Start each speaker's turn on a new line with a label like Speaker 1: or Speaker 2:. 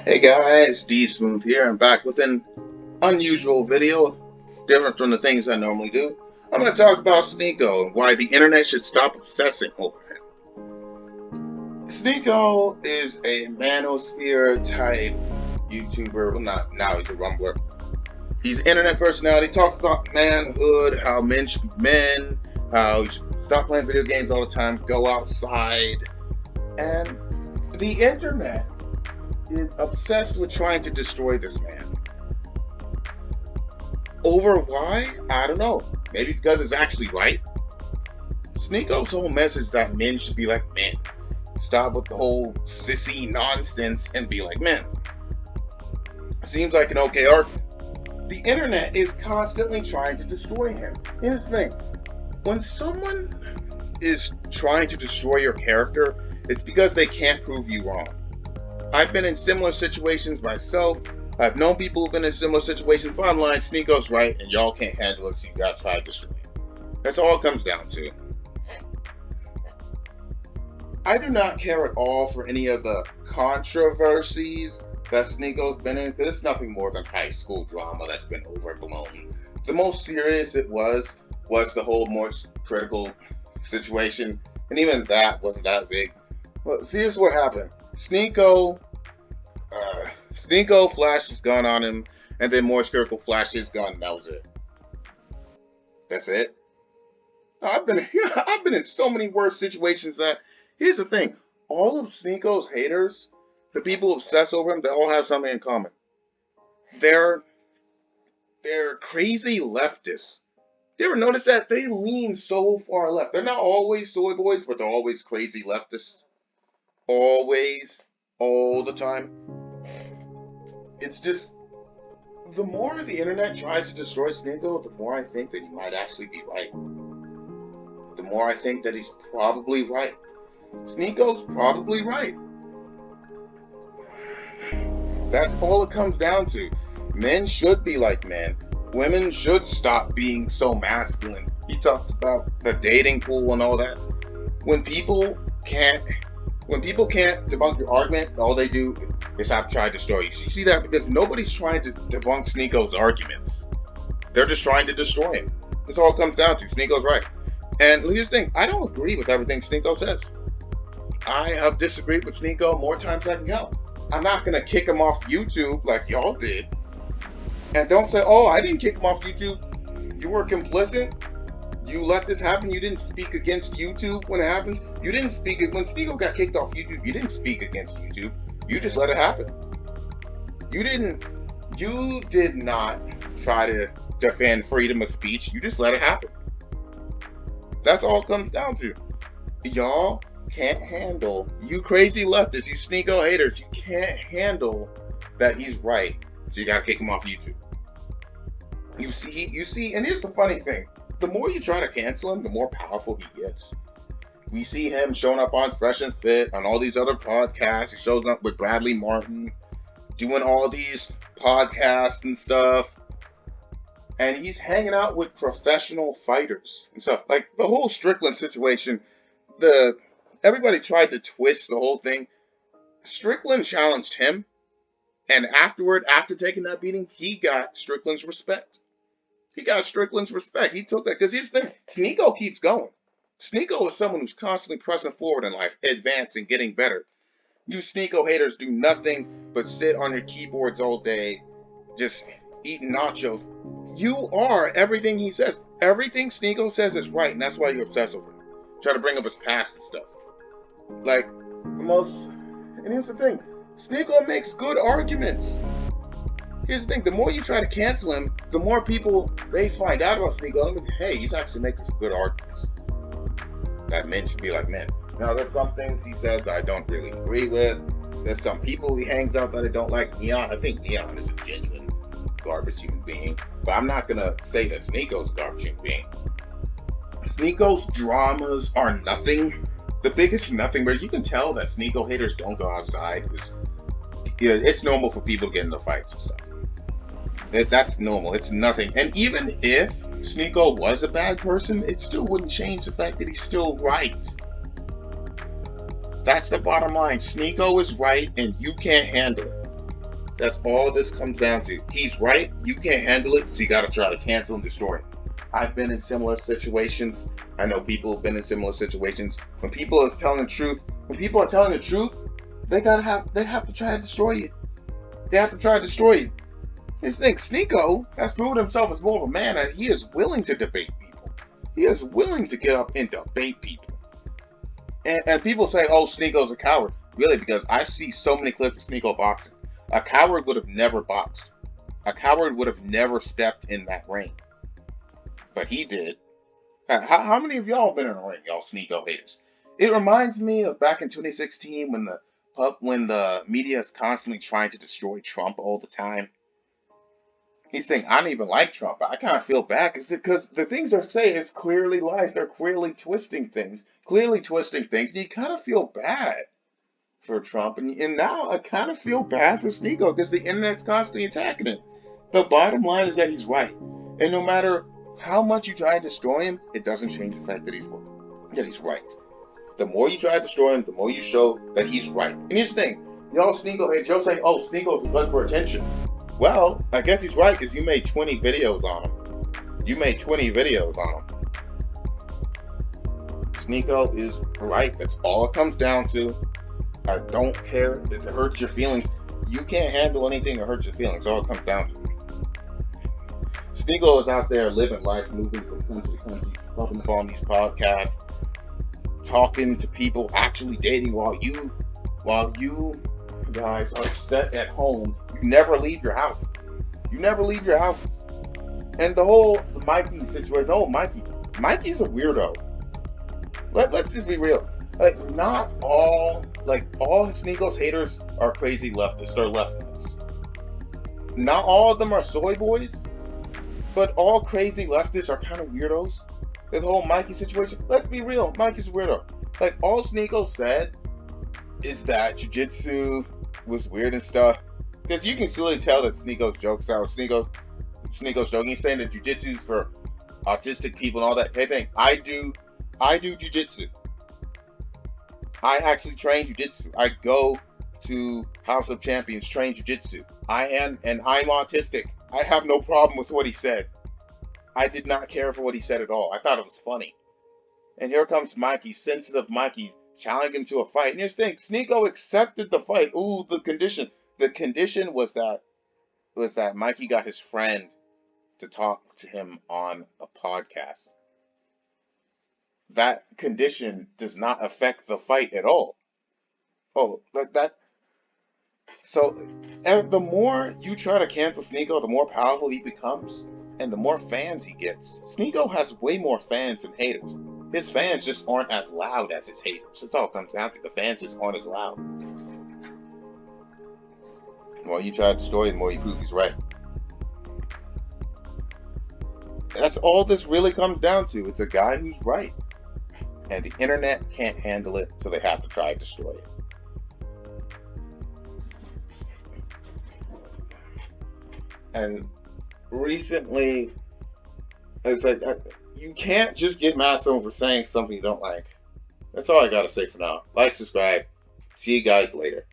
Speaker 1: Hey guys, D Smooth here. I'm back with an unusual video, different from the things I normally do. I'm going to talk about sneako and why the internet should stop obsessing over him. Sneako is a manosphere type YouTuber. Well, not now, he's a rumbler. He's an internet personality, talks about manhood, how men should be men, how you should stop playing video games all the time, go outside. And the internet is obsessed with trying to destroy this man. Over why? I don't know. Maybe because it's actually right. sneako's whole message that men should be like men. Stop with the whole sissy nonsense and be like men. Seems like an okay argument. The internet is constantly trying to destroy him. Here's the thing. When someone is trying to destroy your character, it's because they can't prove you wrong. I've been in similar situations myself. I've known people who've been in similar situations. Bottom line, sneako's right, and y'all can't handle it, so you gotta try to destroy it. That's all it comes down to. I do not care at all for any of the controversies that sneako's been in, because it's nothing more than high school drama that's been overblown. The most serious it was the whole more critical situation, and even that wasn't that big. But here's what happened. Sneako flashed his gun on him, and then Morse Critical flashed his gun, and that was it. That's it. I've been in so many worse situations that, here's the thing, all of Sneako's haters, the people who obsess over him, they all have something in common. They're crazy leftists. You ever notice that? They lean so far left. They're not always soy boys, but they're always crazy leftists. Always, all the time. It's just, the more the internet tries to destroy sneako, the more I think that he might actually be right. The more I think that he's probably right. sneako's probably right. That's all it comes down to. Men should be like men. Women should stop being so masculine. He talks about the dating pool and all that. When people can't debunk your argument, all they do is have to try to destroy you. You see that? Because nobody's trying to debunk sneako's arguments. They're just trying to destroy him. That's all it comes down to. sneako's right. And here's the thing, I don't agree with everything sneako says. I have disagreed with sneako more times than I can count. I'm not going to kick him off YouTube like y'all did. And don't say, oh, I didn't kick him off YouTube. You were complicit. You let this happen. You didn't speak against YouTube when it happens. You didn't speak when sneako got kicked off YouTube. You didn't speak against YouTube. You just let it happen. You did not try to defend freedom of speech. You just let it happen. That's all it comes down to. Y'all can't handle, you crazy leftists, you sneako haters, you can't handle that he's right. So you gotta kick him off YouTube. You see, and here's the funny thing. The more you try to cancel him, the more powerful he gets. We see him showing up on Fresh and Fit, on all these other podcasts. He shows up with Bradley Martin, doing all these podcasts and stuff. And he's hanging out with professional fighters and stuff. Like the whole Strickland situation, everybody tried to twist the whole thing. Strickland challenged him. And afterward, after taking that beating, he got Strickland's respect. He took that, because here's the thing, sneako keeps going. sneako is someone who's constantly pressing forward in life, advancing, getting better. You sneako haters do nothing but sit on your keyboards all day, just eating nachos. You are everything he says. Everything sneako says is right, and that's why you're obsessed over him. Try to bring up his past and stuff. And here's the thing, sneako makes good arguments. Here's the thing, the more you try to cancel him, the more people they find out about sneako. And hey, he's actually making some good arguments. That men should be like men. Now, there's some things he says I don't really agree with. There's some people he hangs out that I don't like. Neon, I think Neon is a genuine garbage human being. But I'm not going to say that sneako's a garbage human being. sneako's dramas are nothing. The biggest nothing, but you can tell that sneako haters don't go outside. It's normal for people to get into fights and stuff. That's normal. It's nothing. And even if sneako was a bad person, it still wouldn't change the fact that he's still right. That's the bottom line. sneako is right, and you can't handle it. That's all this comes down to. He's right. You can't handle it, so you got to try to cancel and destroy him. I've been in similar situations. I know people have been in similar situations. When people are telling the truth, they have to try to destroy you. They have to try to destroy you. His thing, Sneako has proven himself as more of a man, and he is willing to debate people. He is willing to get up and debate people. And people say, "Oh, Sneako's a coward." Really, because I see so many clips of Sneako boxing. A coward would have never boxed. A coward would have never stepped in that ring. But he did. How many of y'all have been in a ring, y'all Sneako haters? It reminds me of back in 2016 when the media is constantly trying to destroy Trump all the time. He's saying, I don't even like Trump. I kind of feel bad because the things they're saying is clearly lies. They're clearly twisting things. And you kind of feel bad for Trump. And now I kind of feel bad for Sneako because the internet's constantly attacking him. The bottom line is that he's right. And no matter how much you try to destroy him, it doesn't change the fact that he's right. The more you try to destroy him, the more you show that he's right. And here's the thing. Y'all saying, oh, Sneako's a blood for attention. Well, I guess he's right because you made 20 videos on him. Sneako is right. That's all it comes down to. I don't care if it hurts your feelings. You can't handle anything that hurts your feelings. All it comes down to. Sneako is out there living life, moving from country to country, popping up on these podcasts, talking to people, actually dating while you guys are set at home. You never leave your house. And the Mikey situation, Mikey's a weirdo. Let's just be real. Not all Sneako's haters are crazy leftists. They're leftists. Not all of them are soy boys, but all crazy leftists are kind of weirdos. The whole Mikey situation, let's be real, Mikey's a weirdo. All Sneako said is that jiu-jitsu was weird and stuff. Because you can clearly tell that Sneako's jokes are Sneako's joking. He's saying that jiu-jitsu is for autistic people and all that. Hey, I do jiu-jitsu. I actually train jiu-jitsu. I go to House of Champions, train jiu-jitsu. I'm autistic. I have no problem with what he said. I did not care for what he said at all. I thought it was funny. And here comes Mikey, sensitive Mikey, challenging him to a fight. And here's the thing, Sneako accepted the fight. Ooh, the condition. The condition was that Mikey got his friend to talk to him on a podcast. That condition does not affect the fight at all. Oh, like that. So, the more you try to cancel Sneako, the more powerful he becomes, and the more fans he gets. Sneako has way more fans than haters. His fans just aren't as loud as his haters. That's all it comes down to. The fans just aren't as loud. The more you try to destroy him, the more you prove he's right. That's all this really comes down to. It's a guy who's right. And the internet can't handle it, so they have to try to destroy it. And recently, it's like, you can't just get mad at someone for saying something you don't like. That's all I gotta say for now. Like, subscribe. See you guys later.